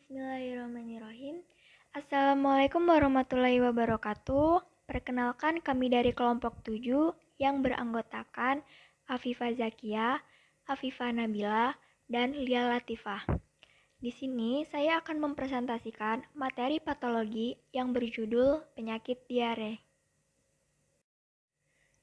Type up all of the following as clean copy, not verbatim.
Bismillahirrahmanirrahim. Assalamualaikum warahmatullahi wabarakatuh. Perkenalkan kami dari kelompok 7 yang beranggotakan Afifah Zakia, Afifah Nabila, dan Lia Latifah. Di sini saya akan mempresentasikan materi patologi yang berjudul penyakit diare.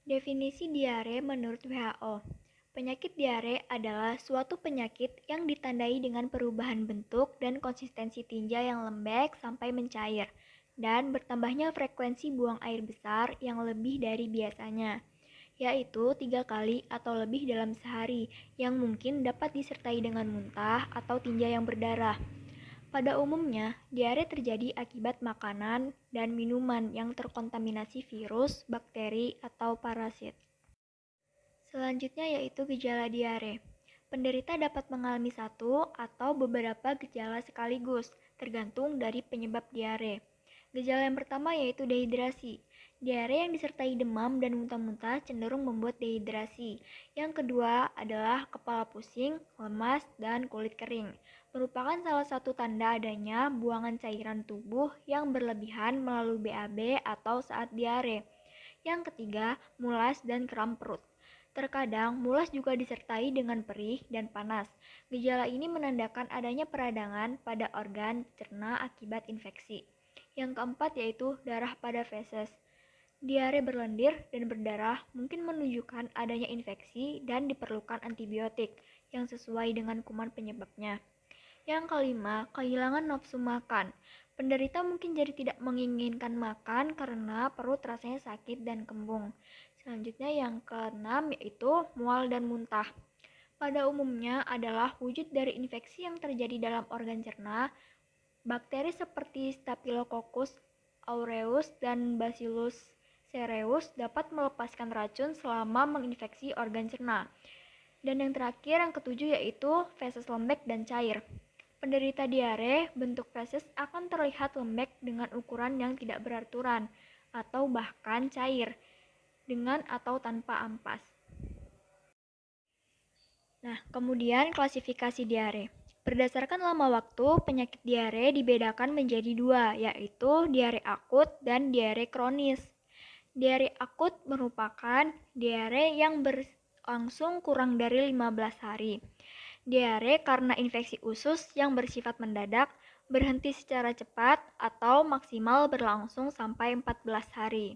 Definisi diare menurut WHO. Penyakit diare adalah suatu penyakit yang ditandai dengan perubahan bentuk dan konsistensi tinja yang lembek sampai mencair, dan bertambahnya frekuensi buang air besar yang lebih dari biasanya, yaitu 3 kali atau lebih dalam sehari, yang mungkin dapat disertai dengan muntah atau tinja yang berdarah. Pada umumnya, diare terjadi akibat makanan dan minuman yang terkontaminasi virus, bakteri, atau parasit. Selanjutnya yaitu gejala diare. Penderita dapat mengalami satu atau beberapa gejala sekaligus, tergantung dari penyebab diare. Gejala yang pertama yaitu dehidrasi. Diare yang disertai demam dan muntah-muntah cenderung membuat dehidrasi. Yang kedua adalah kepala pusing, lemas, dan kulit kering. Merupakan salah satu tanda adanya buangan cairan tubuh yang berlebihan melalui BAB atau saat diare. Yang ketiga, mulas dan kram perut. Terkadang, mulas juga disertai dengan perih dan panas. Gejala ini menandakan adanya peradangan pada organ cerna akibat infeksi. Yang keempat yaitu darah pada feses. Diare berlendir dan berdarah mungkin menunjukkan adanya infeksi dan diperlukan antibiotik yang sesuai dengan kuman penyebabnya. Yang kelima, kehilangan nafsu makan. Penderita mungkin jadi tidak menginginkan makan karena perut rasanya sakit dan kembung. Selanjutnya yang keenam yaitu mual dan muntah. Pada umumnya adalah wujud dari infeksi yang terjadi dalam organ cerna. Bakteri seperti Staphylococcus aureus dan Bacillus cereus dapat melepaskan racun selama menginfeksi organ cerna. Dan yang terakhir, yang ketujuh yaitu feses lembek dan cair. Penderita diare, bentuk feses akan terlihat lembek dengan ukuran yang tidak beraturan atau bahkan cair, dengan atau tanpa ampas. Nah, kemudian klasifikasi diare. Berdasarkan lama waktu, penyakit diare dibedakan menjadi dua, yaitu diare akut dan diare kronis. Diare akut merupakan diare yang berlangsung kurang dari 15 hari. Diare karena infeksi usus yang bersifat mendadak, berhenti secara cepat, atau maksimal berlangsung sampai 14 hari.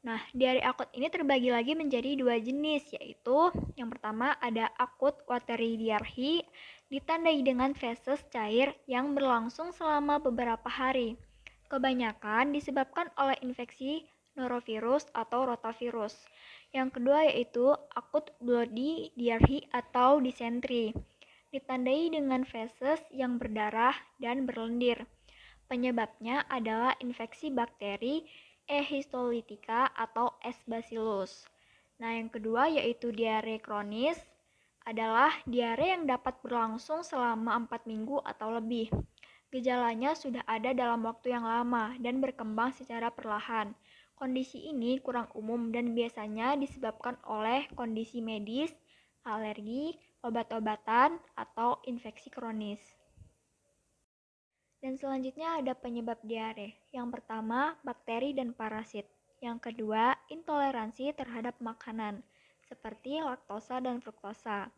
Nah, diare akut ini terbagi lagi menjadi dua jenis, yaitu yang pertama ada akut watery diarrhea, ditandai dengan feses cair yang berlangsung selama beberapa hari. Kebanyakan disebabkan oleh infeksi norovirus atau rotavirus. Yang kedua yaitu akut bloody diarrhea atau disentri, ditandai dengan feses yang berdarah dan berlendir. Penyebabnya adalah infeksi bakteri E. histolytica atau S. bacillus. Nah, yang kedua yaitu diare kronis adalah diare yang dapat berlangsung selama 4 minggu atau lebih. Gejalanya sudah ada dalam waktu yang lama dan berkembang secara perlahan. Kondisi ini kurang umum dan biasanya disebabkan oleh kondisi medis, alergi, obat-obatan, atau infeksi kronis. Dan selanjutnya ada penyebab diare. Yang pertama, bakteri dan parasit. Yang kedua, intoleransi terhadap makanan, seperti laktosa dan fruktosa.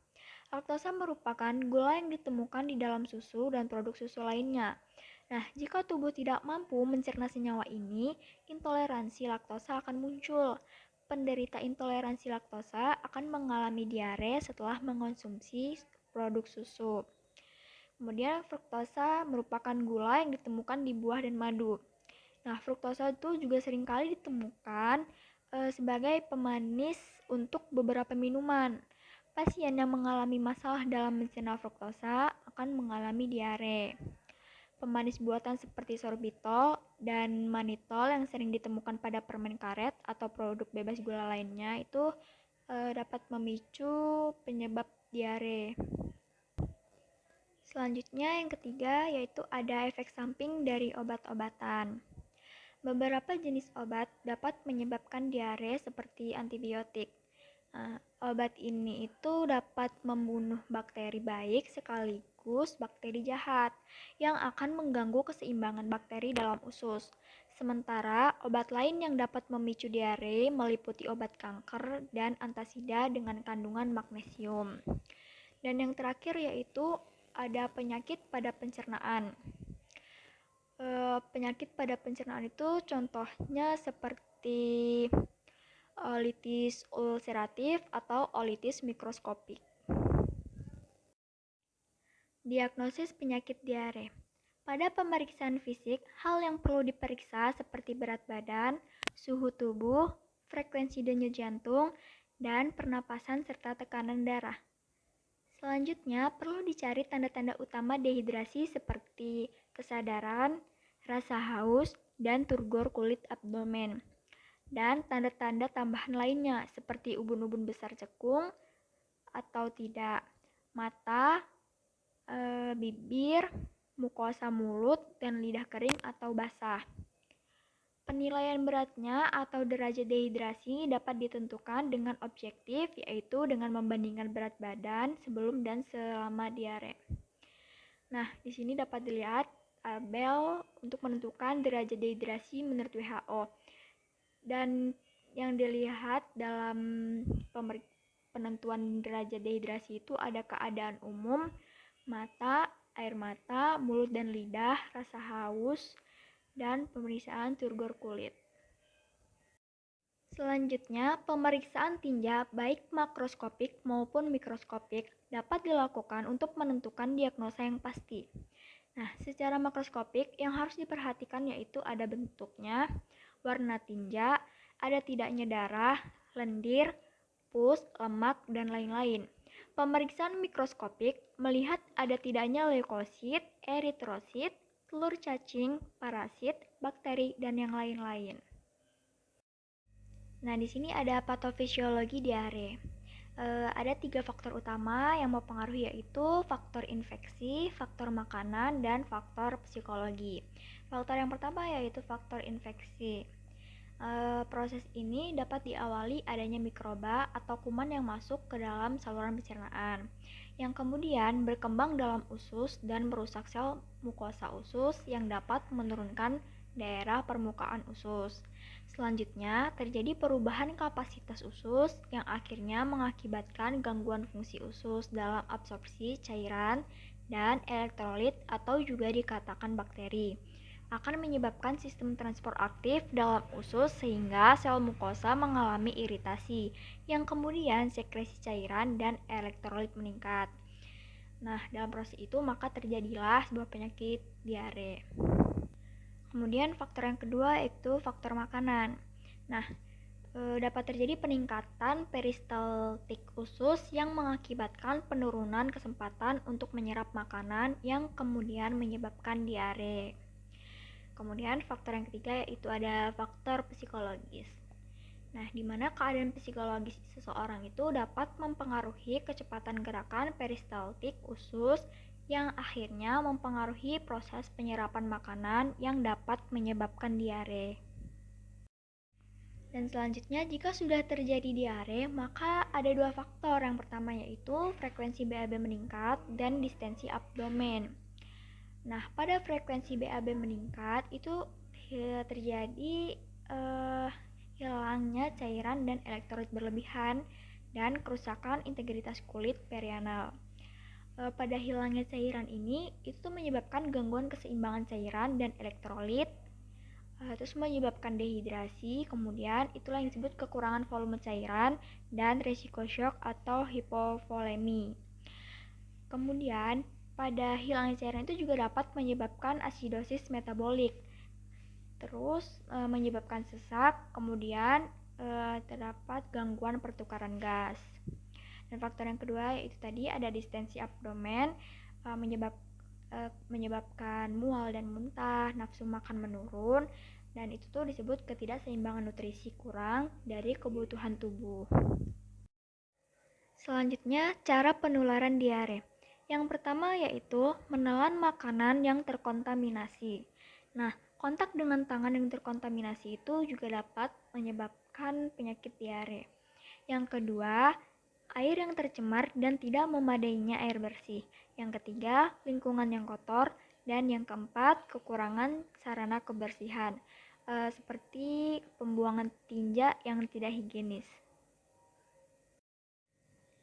Laktosa merupakan gula yang ditemukan di dalam susu dan produk susu lainnya. Nah, jika tubuh tidak mampu mencerna senyawa ini, intoleransi laktosa akan muncul. Penderita intoleransi laktosa akan mengalami diare setelah mengonsumsi produk susu. Kemudian fruktosa merupakan gula yang ditemukan di buah dan madu. Nah, fruktosa itu juga seringkali ditemukan sebagai pemanis untuk beberapa minuman. Pasien yang mengalami masalah dalam mencerna fruktosa akan mengalami diare. Pemanis buatan seperti sorbitol dan manitol yang sering ditemukan pada permen karet atau produk bebas gula lainnya itu dapat memicu penyebab diare. Selanjutnya yang ketiga yaitu ada efek samping dari obat-obatan. Beberapa jenis obat dapat menyebabkan diare seperti antibiotik. Obat ini itu dapat membunuh bakteri baik sekaligus bakteri jahat yang akan mengganggu keseimbangan bakteri dalam usus. Sementara obat lain yang dapat memicu diare meliputi obat kanker dan antasida dengan kandungan magnesium. Dan yang terakhir yaitu ada penyakit pada pencernaan. Penyakit pada pencernaan itu contohnya seperti olitis ulceratif atau olitis mikroskopik. Diagnosis penyakit diare. Pada pemeriksaan fisik, hal yang perlu diperiksa seperti berat badan, suhu tubuh, frekuensi denyut jantung, dan pernapasan serta tekanan darah. Selanjutnya, perlu dicari tanda-tanda utama dehidrasi seperti kesadaran, rasa haus, dan turgor kulit abdomen. Dan tanda-tanda tambahan lainnya seperti ubun-ubun besar cekung atau tidak, mata, bibir, mukosa mulut, dan lidah kering atau basah. Penilaian beratnya atau derajat dehidrasi dapat ditentukan dengan objektif, yaitu dengan membandingkan berat badan sebelum dan selama diare. Nah, di sini dapat dilihat tabel untuk menentukan derajat dehidrasi menurut WHO. Dan yang dilihat dalam penentuan derajat dehidrasi itu ada keadaan umum, mata, air mata, mulut dan lidah, rasa haus, dan pemeriksaan turgor kulit. Selanjutnya, pemeriksaan tinja baik makroskopik maupun mikroskopik dapat dilakukan untuk menentukan diagnosa yang pasti. Nah, secara makroskopik yang harus diperhatikan yaitu ada bentuknya, warna tinja, ada tidaknya darah, lendir, pus, lemak, dan lain-lain. Pemeriksaan mikroskopik melihat ada tidaknya leukosit, eritrosit, telur cacing, parasit, bakteri, dan yang lain-lain. Nah, di sini ada patofisiologi diare. Ada 3 faktor utama yang mempengaruhi yaitu faktor infeksi, faktor makanan, dan faktor psikologi. Faktor yang pertama yaitu faktor infeksi. Proses ini dapat diawali adanya mikroba atau kuman yang masuk ke dalam saluran pencernaan, yang kemudian berkembang dalam usus dan merusak sel mukosa usus yang dapat menurunkan daerah permukaan usus. Selanjutnya, terjadi perubahan kapasitas usus yang akhirnya mengakibatkan gangguan fungsi usus dalam absorpsi cairan dan elektrolit atau juga dikatakan bakteri. Akan menyebabkan sistem transport aktif dalam usus sehingga sel mukosa mengalami iritasi yang kemudian sekresi cairan dan elektrolit meningkat. Nah, dalam proses itu maka terjadilah sebuah penyakit diare. Kemudian faktor yang kedua yaitu faktor makanan. Nah, dapat terjadi peningkatan peristaltik usus yang mengakibatkan penurunan kesempatan untuk menyerap makanan yang kemudian menyebabkan diare. Kemudian faktor yang ketiga yaitu ada faktor psikologis. Nah, di mana keadaan psikologis seseorang itu dapat mempengaruhi kecepatan gerakan peristaltik usus yang akhirnya mempengaruhi proses penyerapan makanan yang dapat menyebabkan diare. Dan selanjutnya, jika sudah terjadi diare, maka ada 2 faktor. Yang pertama yaitu frekuensi BAB meningkat dan distensi abdomen. Nah, pada frekuensi BAB meningkat itu terjadi hilangnya cairan dan elektrolit berlebihan dan kerusakan integritas kulit perianal. Pada hilangnya cairan ini itu menyebabkan gangguan keseimbangan cairan dan elektrolit, terus menyebabkan dehidrasi, kemudian itulah yang disebut kekurangan volume cairan dan resiko shock atau hipovolemi. Kemudian pada hilangnya cairan itu juga dapat menyebabkan asidosis metabolik, terus menyebabkan sesak, kemudian terdapat gangguan pertukaran gas. Dan faktor yang kedua yaitu tadi ada distensi abdomen, menyebabkan mual dan muntah, nafsu makan menurun, dan itu tuh disebut ketidakseimbangan nutrisi kurang dari kebutuhan tubuh. Selanjutnya, cara penularan diare. Yang pertama yaitu menelan makanan yang terkontaminasi. Nah, kontak dengan tangan yang terkontaminasi itu juga dapat menyebabkan penyakit diare. Yang kedua, air yang tercemar dan tidak memadainya air bersih. Yang ketiga, lingkungan yang kotor. Dan yang keempat, kekurangan sarana kebersihan, seperti pembuangan tinja yang tidak higienis.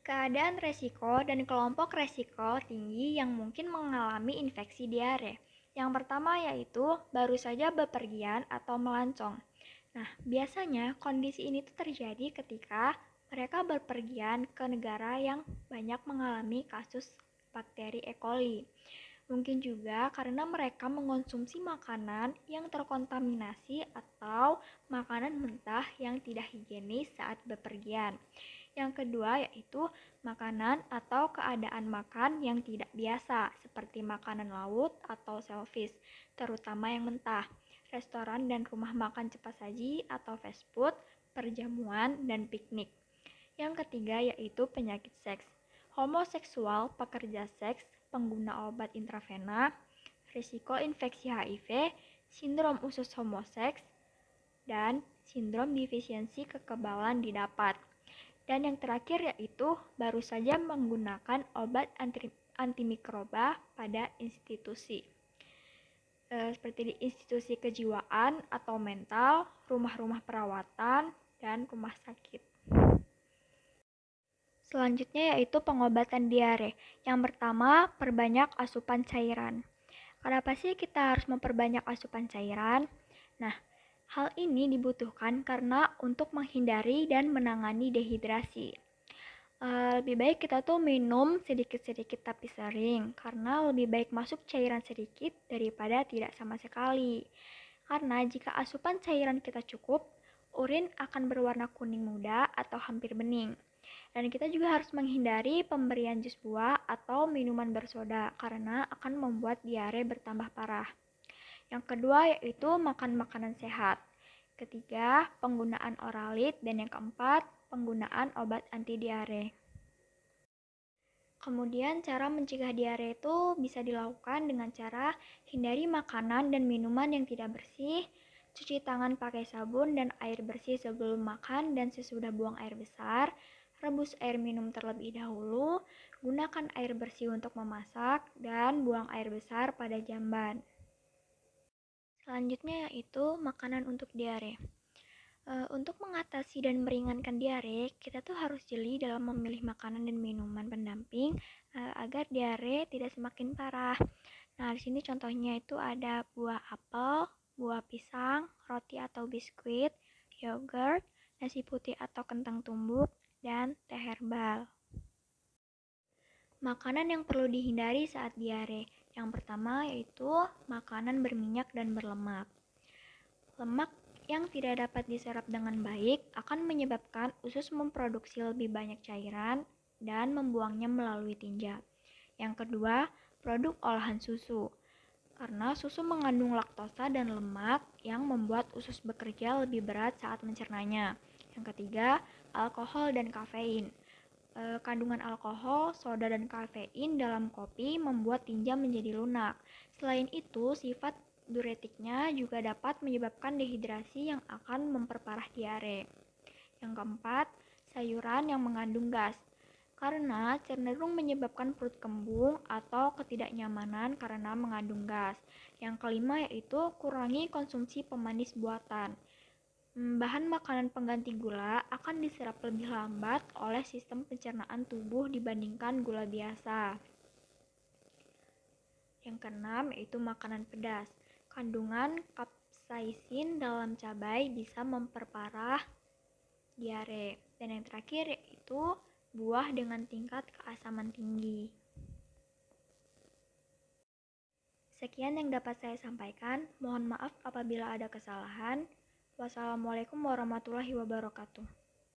Keadaan resiko dan kelompok resiko tinggi yang mungkin mengalami infeksi diare. Yang pertama yaitu baru saja bepergian atau melancong. Nah, biasanya kondisi ini tuh terjadi ketika mereka berpergian ke negara yang banyak mengalami kasus bakteri E. coli. Mungkin juga karena mereka mengonsumsi makanan yang terkontaminasi atau makanan mentah yang tidak higienis saat bepergian. Yang kedua yaitu makanan atau keadaan makan yang tidak biasa, seperti makanan laut atau shellfish, terutama yang mentah, restoran dan rumah makan cepat saji atau fast food, perjamuan, dan piknik. Yang ketiga yaitu penyakit seks. Homoseksual, pekerja seks, pengguna obat intravena, risiko infeksi HIV, sindrom usus homoseks, dan sindrom defisiensi kekebalan didapat. Dan yang terakhir yaitu baru saja menggunakan obat antimikroba pada institusi. Seperti di institusi kejiwaan atau mental, rumah-rumah perawatan, dan rumah sakit. Selanjutnya yaitu pengobatan diare. Yang pertama, perbanyak asupan cairan. Kenapa sih kita harus memperbanyak asupan cairan? Nah, hal ini dibutuhkan karena untuk menghindari dan menangani dehidrasi. Lebih baik kita tuh minum sedikit-sedikit tapi sering, karena lebih baik masuk cairan sedikit daripada tidak sama sekali. Karena jika asupan cairan kita cukup, urin akan berwarna kuning muda atau hampir bening. Dan kita juga harus menghindari pemberian jus buah atau minuman bersoda karena akan membuat diare bertambah parah. Yang kedua yaitu makan makanan sehat. Ketiga, penggunaan oralit. Dan yang keempat, penggunaan obat anti diare. Kemudian cara mencegah diare itu bisa dilakukan dengan cara hindari makanan dan minuman yang tidak bersih, cuci tangan pakai sabun dan air bersih sebelum makan dan sesudah buang air besar, rebus air minum terlebih dahulu, gunakan air bersih untuk memasak, dan buang air besar pada jamban. Selanjutnya yaitu makanan untuk diare. Untuk mengatasi dan meringankan diare, kita tuh harus jeli dalam memilih makanan dan minuman pendamping agar diare tidak semakin parah. Nah, di sini contohnya itu ada buah apel, buah pisang, roti atau biskuit, yogurt, nasi putih atau kentang tumbuk, dan teh herbal. Makanan yang perlu dihindari saat diare. Yang pertama yaitu makanan berminyak dan berlemak. Lemak yang tidak dapat diserap dengan baik akan menyebabkan usus memproduksi lebih banyak cairan dan membuangnya melalui tinja. Yang kedua, produk olahan susu. Karena susu mengandung laktosa dan lemak yang membuat usus bekerja lebih berat saat mencernanya. Yang ketiga, alkohol dan kafein. Kandungan alkohol, soda, dan kafein dalam kopi membuat tinja menjadi lunak. Selain itu, sifat diuretiknya juga dapat menyebabkan dehidrasi yang akan memperparah diare. Yang keempat, sayuran yang mengandung gas. Karena cenderung menyebabkan perut kembung atau ketidaknyamanan karena mengandung gas. Yang kelima yaitu kurangi konsumsi pemanis buatan. Bahan makanan pengganti gula akan diserap lebih lambat oleh sistem pencernaan tubuh dibandingkan gula biasa. Yang keenam yaitu makanan pedas. Kandungan kapsaisin dalam cabai bisa memperparah diare. Dan yang terakhir yaitu buah dengan tingkat keasaman tinggi. Sekian yang dapat saya sampaikan. Mohon maaf apabila ada kesalahan. Wassalamualaikum warahmatullahi wabarakatuh.